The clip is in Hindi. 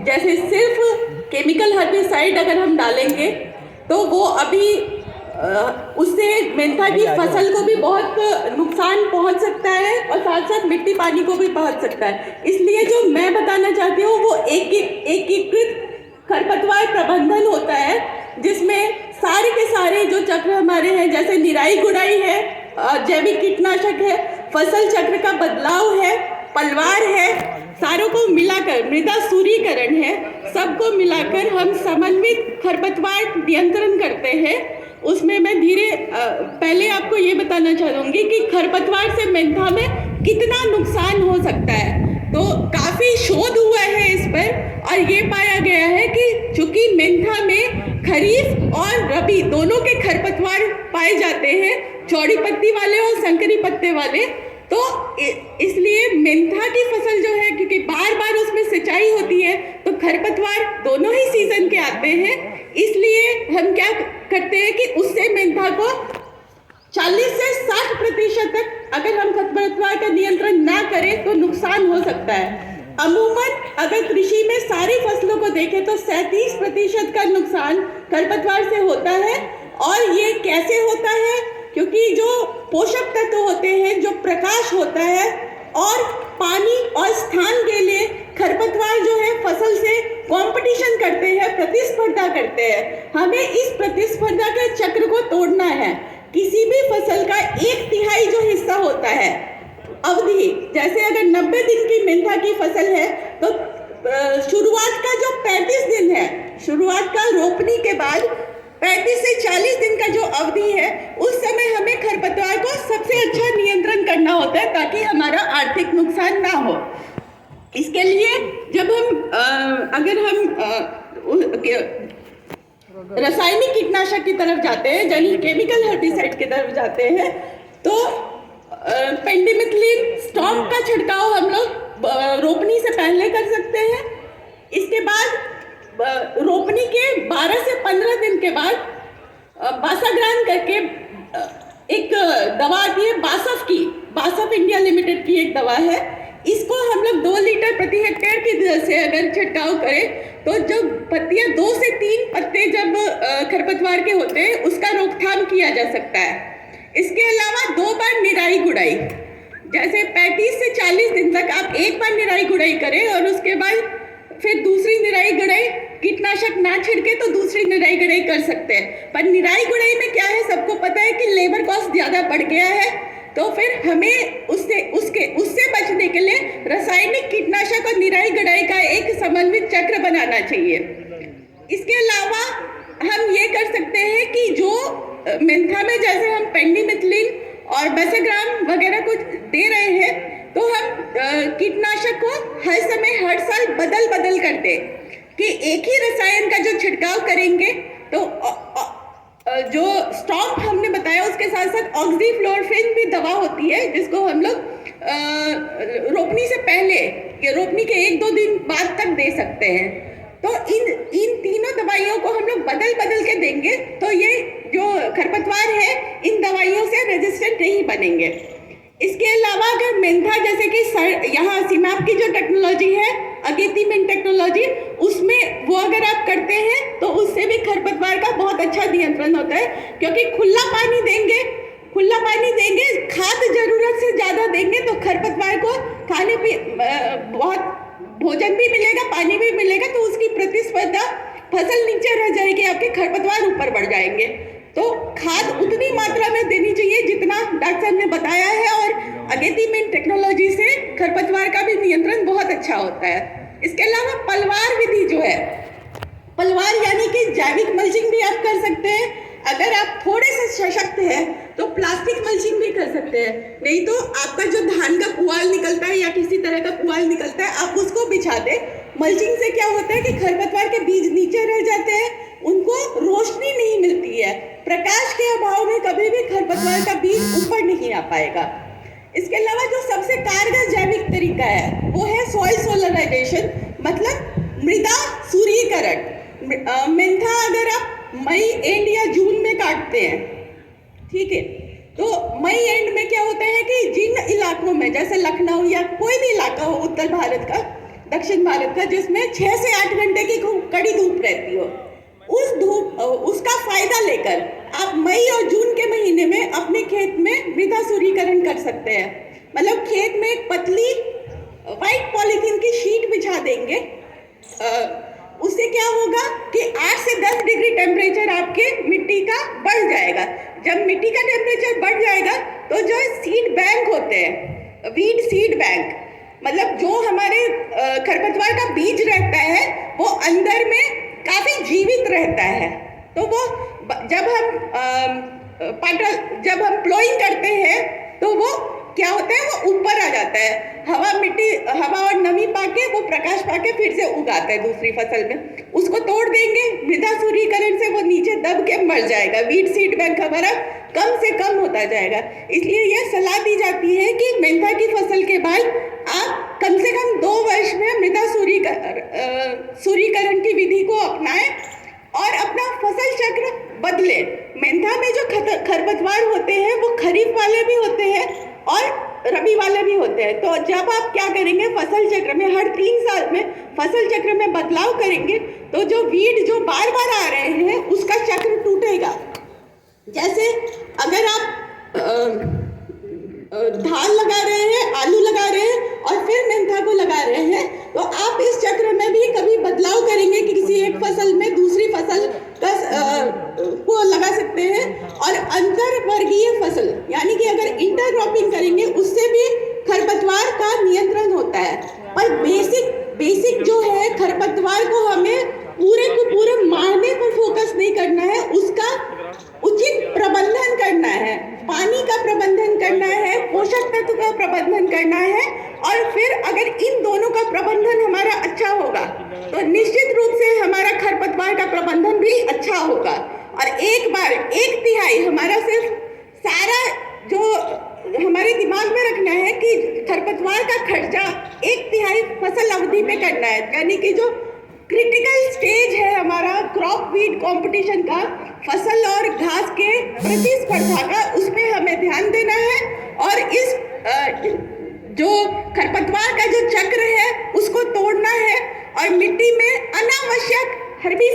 जैसे सिर्फ केमिकल हर्बिसाइड अगर हम डालेंगे तो वो अभी उससे मेंथा की फसल को भी बहुत नुकसान पहुंच सकता है और साथ साथ मिट्टी पानी को भी पहुंच सकता है। इसलिए जो मैं बताना चाहती हूँ वो एकीकृत खरपतवार प्रबंधन होता है, जिसमें सारे के सारे जो चक्र हमारे हैं, जैसे निराई गुड़ाई है, जैविक कीटनाशक है, फसल चक्र का बदलाव है, पलवार है, सारों को मिलाकर मृदा सूरीकरण है, सबको मिलाकर हम समन्वित खरपतवार नियंत्रण करते हैं। उसमें मैं पहले आपको ये बताना चाहूँगी कि खरपतवार से मेंथा में कितना नुकसान हो सकता है। तो काफ़ी शोध हुआ है इस पर और ये पाया गया है कि चूंकि मेंथा में खरीफ और रबी दोनों के खरपतवार पाए जाते हैं, चौड़ी पत्ती वाले और संकरी पत्ते वाले, तो इसलिए मेंथा की फसल जो है, क्योंकि बार बार उसमें सिंचाई होती है, तो खरपतवार दोनों ही सीजन के आते हैं। इसलिए हम क्या करते हैं कि उससे मेंथा को 40 से 60% तक अगर हम खरपतवार का नियंत्रण ना करें तो नुकसान हो सकता है। अमूमन अगर कृषि में सारी फसलों को देखें तो 37% का नुकसान खरपतवार से होता है। और ये कैसे होता है? क्योंकि जो पोषक तत्व होते हैं, जो प्रकाश होता है और पानी और स्थान के लिए खरपतवार जो है फसल से कंपटीशन करते हैं, प्रतिस्पर्धा करते हैं। हमें इस प्रतिस्पर्धा के चक्र को तोड़ना है। किसी भी फसल का 1/3 जो हिस्सा होता है अवधि, जैसे अगर 90 दिन की मेंथा की फसल है तो शुरुआत का जो 35 दिन है, शुरुआत का रोपनी के बाद 35 से 40 दिन का जो अवधि है, उस समय हमें खरपतवार को सबसे अच्छा नियंत्रण करना होता है ताकि हमारा आर्थिक नुकसान ना हो। इसके लिए जब हम अगर हम रासायनिक कीटनाशक की तरफ जाते हैं, यानी केमिकल हर्बिसाइड की तरफ जाते हैं, तो पेंडिमिथलिन स्टॉक का छिड़काव हम लोग रोपनी से पहले कर सकते हैं। इसके बाद रोपनी के 12 से 15 दिन के बाद बासाग्रान करके एक दवा आती है, बासफ इंडिया लिमिटेड की एक दवा है। इसको हम लोग 2 लीटर प्रति हेक्टेयर की दर से अगर छिड़काव करें तो जो पत्तियां 2 से 3 पत्ते जब खरपतवार के होते हैं उसका रोकथाम किया जा सकता है। इसके अलावा 2 बार निराई गुड़ाई, जैसे 35 से 40 दिन तक आप एक बार निराई गुड़ाई करें और उसके बाद फिर दूसरी निराई गुड़ाई, कीटनाशक ना छिड़के तो दूसरी निराई गुड़ाई कर सकते हैं। पर निराई गुड़ाई में क्या है, सबको पता है कि लेबर कॉस्ट ज़्यादा बढ़ गया है, तो फिर हमें उससे बचने के लिए रासायनिक कीटनाशक और निराई गुड़ाई का एक समन्वित चक्र बनाना चाहिए। इसके अलावा हम ये कर सकते हैं कि जो मेंथा में जैसे हम पेंडिमिथलिन और बासाग्रान वगैरह कुछ दे रहे हैं, तो हम कीटनाशक को हर समय हर साल बदल कर दें कि एक ही रसायन का जो छिड़काव करेंगे तो जो स्टॉक हमने बताया उसके साथ साथ ऑक्सीफ्लोरोक्विन भी दवा होती है, जिसको हम लोग रोपनी से पहले या रोपनी के 1-2 दिन बाद तक दे सकते हैं। तो इन तीनों दवाइयों को हम लोग बदल के देंगे तो ये जो खरपतवार है इन दवाइयों से रेजिस्टेंट नहीं बनेंगे। इसके अलावा अगर मेंथा, जैसे कि यहाँ सीमाप की जो टेक्नोलॉजी है, अगेतीमिन टेक्नोलॉजी, उसमें वो अगर आप करते हैं तो उससे भी खरपतवार का बहुत अच्छा नियंत्रण होता है। क्योंकि खुला पानी देंगे, खाद जरूरत से ज़्यादा देंगे तो खरपतवार को खाने पे बहुत भोजन भी मिलेगा, पानी भी मिलेगा, तो उसकी प्रतिस्पर्धा, फसल नीचे रह जाएगी, आपके खरपतवार ऊपर बढ़ जाएंगे। तो खाद उतनी मात्रा में देनी चाहिए जितना डॉक्टर साहब ने बताया है, और अगेतीमिन टेक्नोलॉजी से खरपतवार का भी नियंत्रण बहुत अच्छा होता है। इसके अलावा पलवार विधि जो है, पलवार यानी कि जैविक मल्चिंग भी आप कर सकते हैं। अगर आप थोड़े से सशक्त हैं तो प्लास्टिक मल्चिंग भी कर सकते हैं। नहीं तो आपका जो धान का पुआल निकलता है या किसी तरह का पुआल निकलता है, आप उसको बिछा दें। मल्चिंग से क्या होता है कि खरपतवार के बीज नीचे रह जाते हैं, उनको रोशनी नहीं मिलती है, प्रकाश के अभाव में कभी भी खरपतवार का बीज ऊपर नहीं आ पाएगा। इसके अलावा जो सबसे कारगर जैविक तरीका है वो है सॉइल सोलराइजेशन, मतलब मृदा सूर्यीकरण। मेंथा अगर आप मई एंड या जून में काटते हैं, ठीक है, तो मई एंड में क्या होता है कि जिन इलाकों में, जैसे लखनऊ या कोई भी इलाका हो उत्तर भारत का, दक्षिण भारत का, जिसमें 6 से 8 घंटे की कड़ी धूप रहती हो, उसका फायदा लेकर आप मई और जून के महीने में अपने खेत में मृदा सूरीकरण कर सकते हैं। मतलब खेत में एक पतली व्हाइट पॉलीथीन की शीट बिछा देंगे। उससे क्या होगा कि 8 से 10 डिग्री टेम्परेचर आपके मिट्टी का बढ़ जाएगा। जब मिट्टी का टेम्परेचर बढ़ जाएगा तो जो सीड बैंक होते हैं, वीड सीड बैंक, मतलब जो हमारे खरपतवार का बीज रहता है वो अंदर में काफी जीवित रहता है। तो वो जब हम प्लोइंग करते हैं तो वो क्या होता है, वो ऊपर आ जाता है। हवा और नमी पाके वो प्रकाश पाके फिर से उगाता है दूसरी फसल में। उसको तोड़ देंगे, मृदा सूरीकरण से वो नीचे दब के मर जाएगा। वीड सीड बैंक हमारा कम से कम होता जाएगा। इसलिए यह सलाह दी जाती है कि मेंथा की फसल के बाद आप कम से कम 2 वर्ष में मृदा सूरीकरण की विधि को अपनाएं और अपना फसल चक्र बदले। मेंथा में जो खरपतवार होते हैं वो खरीफ वाले भी होते हैं और रबी वाले भी होते हैं। तो जब आप क्या करेंगे, फसल चक्र में हर 3 साल में फसल चक्र में बदलाव करेंगे तो जो वीड जो बार बार आ रहे हैं उसका चक्र टूटेगा। जैसे अगर आप धान लगा रहे हैं, आलू लगा रहे हैं और फिर मेंथा को लगा रहे हैं, तो आप इस चक्र में भी कभी बदलाव करेंगे कि किसी एक फसल में दूसरी फसल को लगा सकते हैं। और अंतर वर्गीय फसल यानी कि अगर इंटरक्रॉपिंग करेंगे उससे भी खरपतवार का नियंत्रण होता है। पर बेसिक जो है, खरपतवार को हमें पूरे मारने पर फोकस नहीं करना है, उसका उचित प्रबंधन करना है, पानी का प्रबंधन करना है, पोषक तत्व का प्रबंधन करना है। और फिर अगर इन दोनों का प्रबंधन हमारा अच्छा होगा तो निश्चित रूप से हमारा खरपतवार का प्रबंधन भी अच्छा होगा। और एक बार 1/3 हमारा सिर्फ सारा जो हमारे दिमाग में रखना है कि खरपतवार का खर्चा 1/3 फसल अवधि में करना है। यानी कि जो क्रिटिकल स्टेज है हमारा क्रॉप वीड कंपटीशन का, फसल और घास के प्रतिस्पर्धा का, उसमें हमें ध्यान देना है। और इस जो खरपतवार का जो चक्र है उसको तोड़ना है और मिट्टी में अनावश्यक हर्बिसाइड